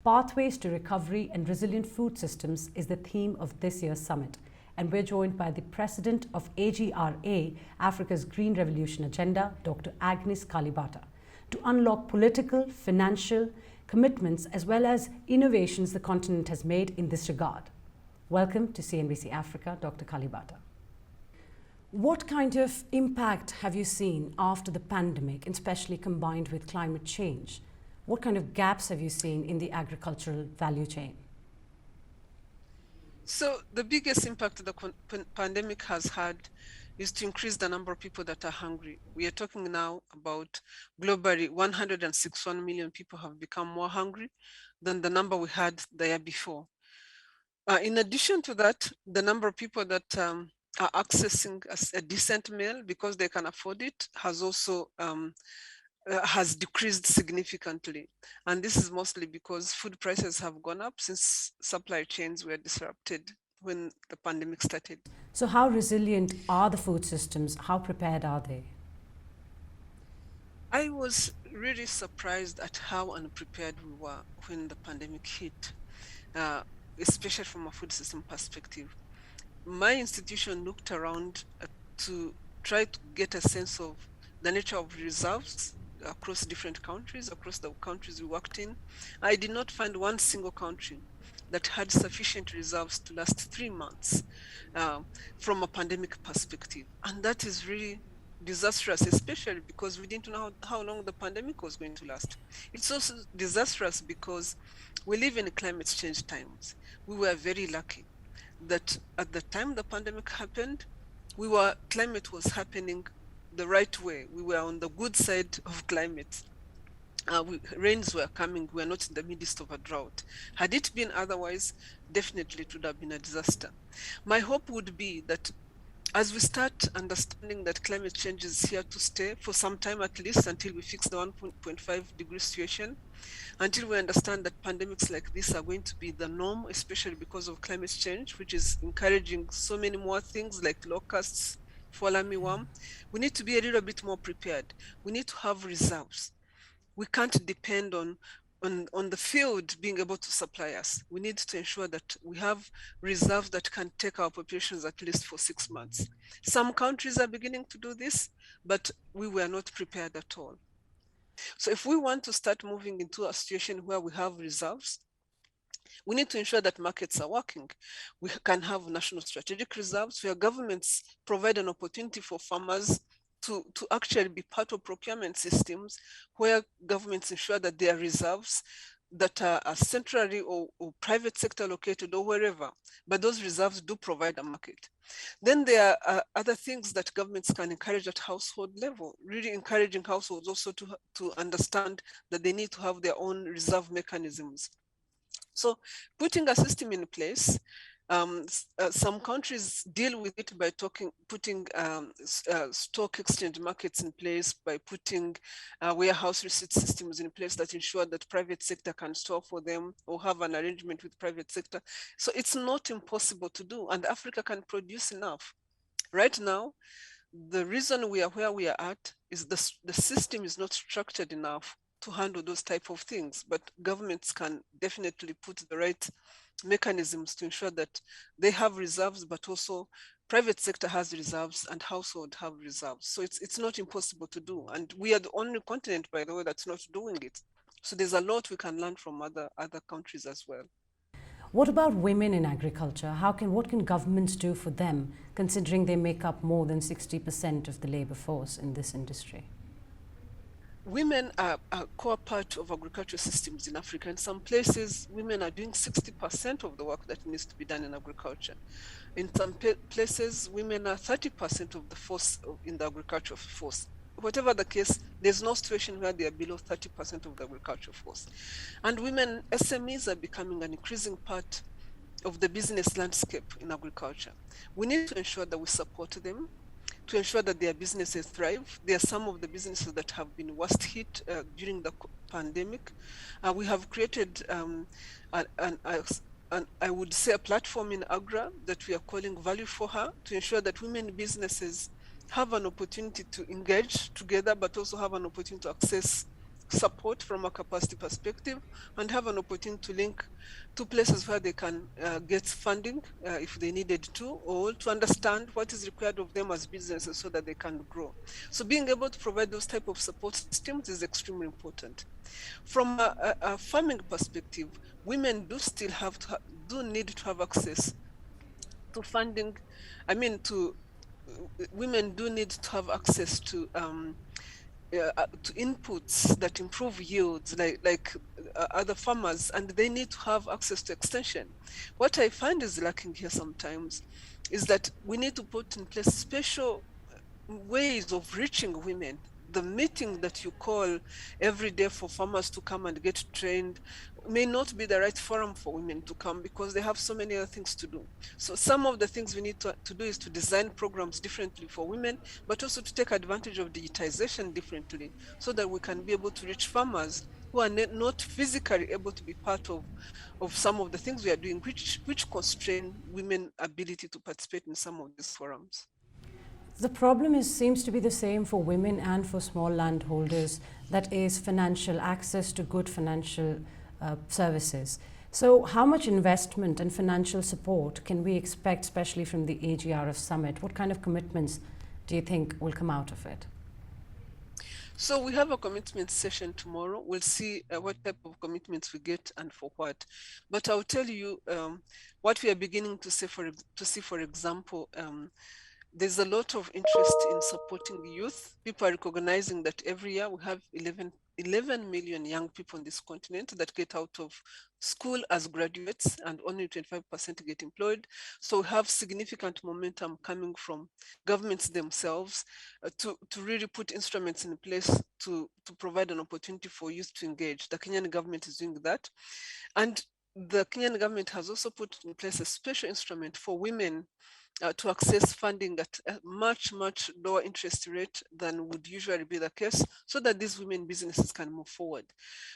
Pathways to Recovery and Resilient Food Systems is the theme of this year's summit. And we're joined by the President of AGRA, Africa's Green Revolution Agenda, Dr. Agnes Kalibata, to unlock political, financial commitments as well as innovations the continent has made in this regard. Welcome to CNBC Africa, Dr. Kalibata. What kind of impact have you seen after the pandemic, especially combined with climate change? What kind of gaps have you seen in the agricultural value chain? So the biggest impact the pandemic has had is to increase the number of people that are hungry. We are talking now about globally 161 million people have become more hungry than the number we had the year before. In addition to that, the number of people that are accessing a decent meal because they can afford it has also has decreased significantly. And this is mostly because food prices have gone up since supply chains were disrupted when the pandemic started. So how resilient are the food systems? How prepared are they? I was really surprised at how unprepared we were when the pandemic hit, especially from a food system perspective. My institution looked around to try to get a sense of the nature of reserves across different countries, across the countries we worked in. I did not find one single country that had sufficient reserves to last 3 months from a pandemic perspective. And that is really disastrous, especially because we didn't know how long the pandemic was going to last. It's also disastrous because we live in climate change times. We were very lucky that at the time the pandemic happened, climate was happening the right way. We were on the good side of climate. Rains were coming. We were not in the midst of a drought. Had it been otherwise, definitely it would have been a disaster. My hope would be that as we start understanding that climate change is here to stay for some time, at least until we fix the 1.5 degree situation, until we understand that pandemics like this are going to be the norm, especially because of climate change, which is encouraging so many more things like locusts, fall armyworm, we need to be a little bit more prepared. We need to have reserves. We can't depend on the field being able to supply us. We need to ensure that we have reserves that can take our populations at least for 6 months. Some countries are beginning to do this, but we were not prepared at all. So if we want to start moving into a situation where we have reserves, we need to ensure that markets are working. We can have national strategic reserves where governments provide an opportunity for farmers to actually be part of procurement systems where governments ensure that there are reserves that are centrally or private sector located or wherever, but those reserves do provide a market. Then there are other things that governments can encourage at household level, really encouraging households also to understand that they need to have their own reserve mechanisms. So putting a system in place, some countries deal with it by putting stock exchange markets in place, by putting warehouse receipt systems in place that ensure that private sector can store for them or have an arrangement with private sector. So it's not impossible to do, and Africa can produce enough. Right now, the reason we are where we are at is the system is not structured enough to handle those type of things, but governments can definitely put the right mechanisms to ensure that they have reserves, but also private sector has reserves and household have reserves. So it's not impossible to do. And we are the only continent, by the way, that's not doing it. So there's a lot we can learn from other countries as well. What about women in agriculture? What can governments do for them, considering they make up more than 60% of the labor force in this industry? Women are a core part of agricultural systems in Africa. In some places, women are doing 60% of the work that needs to be done in agriculture. In some places, women are 30% of the force in the agricultural force. Whatever the case, there's no situation where they are below 30% of the agricultural force. And women SMEs are becoming an increasing part of the business landscape in agriculture. We need to ensure that we support them, to ensure that their businesses thrive. There are some of the businesses that have been worst hit during the pandemic. We have created, I would say, a platform in AGRA that we are calling Value for Her, to ensure that women businesses have an opportunity to engage together, but also have an opportunity to access support from a capacity perspective, and have an opportunity to link to places where they can get funding if they needed to, or to understand what is required of them as businesses so that they can grow. So being able to provide those type of support systems is extremely important. From a farming perspective, women do still have to do need to have access to funding. I mean, women do need to have access to inputs that improve yields, like other farmers, and they need to have access to extension. What I find is lacking here sometimes is that we need to put in place special ways of reaching women. The meeting that you call every day for farmers to come and get trained may not be the right forum for women to come because they have so many other things to do. So some of the things we need to do is to design programs differently for women, but also to take advantage of digitization differently so that we can be able to reach farmers who are not physically able to be part of some of the things we are doing, which constrain women's ability to participate in some of these forums. The problem seems to be the same for women and for small landholders, that is financial access to good financial services. So how much investment and financial support can we expect, especially from the AGRF summit? What kind of commitments do you think will come out of it? So we have a commitment session tomorrow. We'll see what type of commitments we get and for what. But I'll tell you what we are beginning to see. For example, there's a lot of interest in supporting youth. People are recognizing that every year we have 11 million young people on this continent that get out of school as graduates, and only 25% get employed. So we have significant momentum coming from governments themselves to really put instruments in place to provide an opportunity for youth to engage. The Kenyan government is doing that. And the Kenyan government has also put in place a special instrument for women to access funding at a much, much lower interest rate than would usually be the case, so that these women businesses can move forward.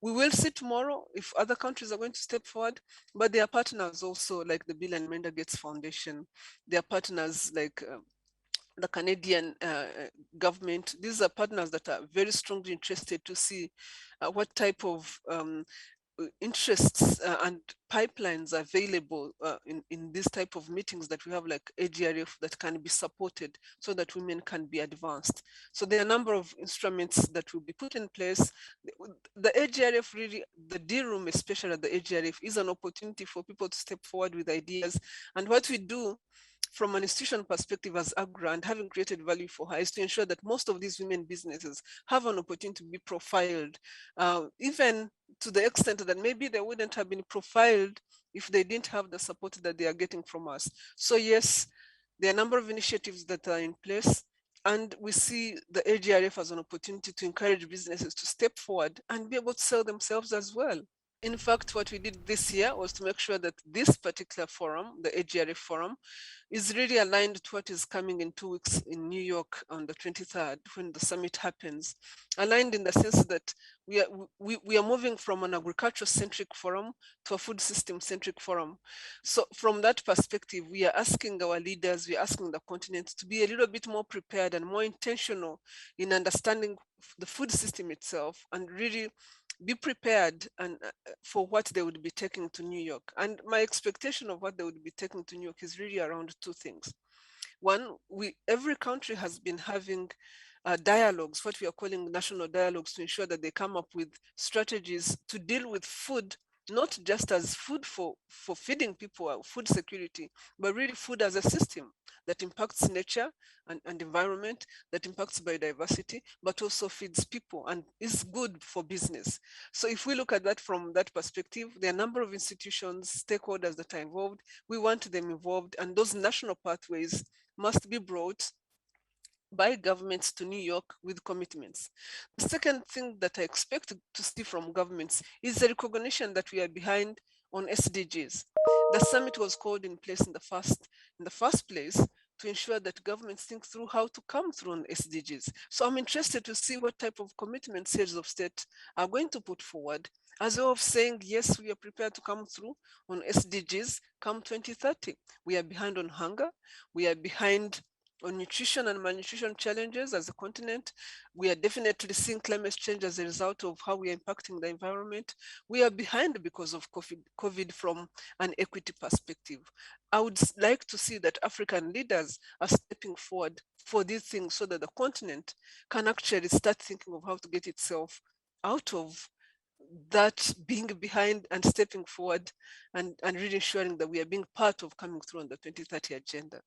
We will see tomorrow if other countries are going to step forward, but their partners also, like the Bill and Melinda Gates Foundation, their partners like the Canadian government. These are partners that are very strongly interested to see what type of interests and pipelines available in this type of meetings that we have, like AGRF, that can be supported so that women can be advanced. So there are a number of instruments that will be put in place. The AGRF, really, the D room, especially at the AGRF, is an opportunity for people to step forward with ideas. And what we do from an institutional perspective as AGRA, and having created value for her, is to ensure that most of these women businesses have an opportunity to be profiled, even to the extent that maybe they wouldn't have been profiled if they didn't have the support that they are getting from us. So yes, there are a number of initiatives that are in place, and we see the AGRF as an opportunity to encourage businesses to step forward and be able to sell themselves as well. In fact, what we did this year was to make sure that this particular forum, the AGRF forum, is really aligned to what is coming in 2 weeks in New York on the 23rd, when the summit happens. Aligned in the sense that we are moving from an agriculture-centric forum to a food system-centric forum. So from that perspective, we are asking our leaders, we are asking the continent to be a little bit more prepared and more intentional in understanding the food system itself, and really be prepared and for what they would be taking to New York. And my expectation of what they would be taking to New York is really around two things. One, every country has been having dialogues, what we are calling national dialogues, to ensure that they come up with strategies to deal with food, not just as food for feeding people, food security, but really food as a system that impacts nature and environment, that impacts biodiversity, but also feeds people and is good for business. So if we look at that from that perspective, there are a number of institutions, stakeholders that are involved. We want them involved, and those national pathways must be brought by governments to New York with commitments. The second thing that I expect to see from governments is the recognition that we are behind on SDGs. The summit was called in place in the first place to ensure that governments think through how to come through on SDGs. So I'm interested to see what type of commitments heads of state are going to put forward as a way of saying, yes, we are prepared to come through on SDGs come 2030. We are behind on hunger. We are behind on nutrition and malnutrition challenges as a continent. We are definitely seeing climate change as a result of how we are impacting the environment. We are behind because of COVID from an equity perspective. I would like to see that African leaders are stepping forward for these things so that the continent can actually start thinking of how to get itself out of that being behind and stepping forward and really ensuring that we are being part of coming through on the 2030 agenda.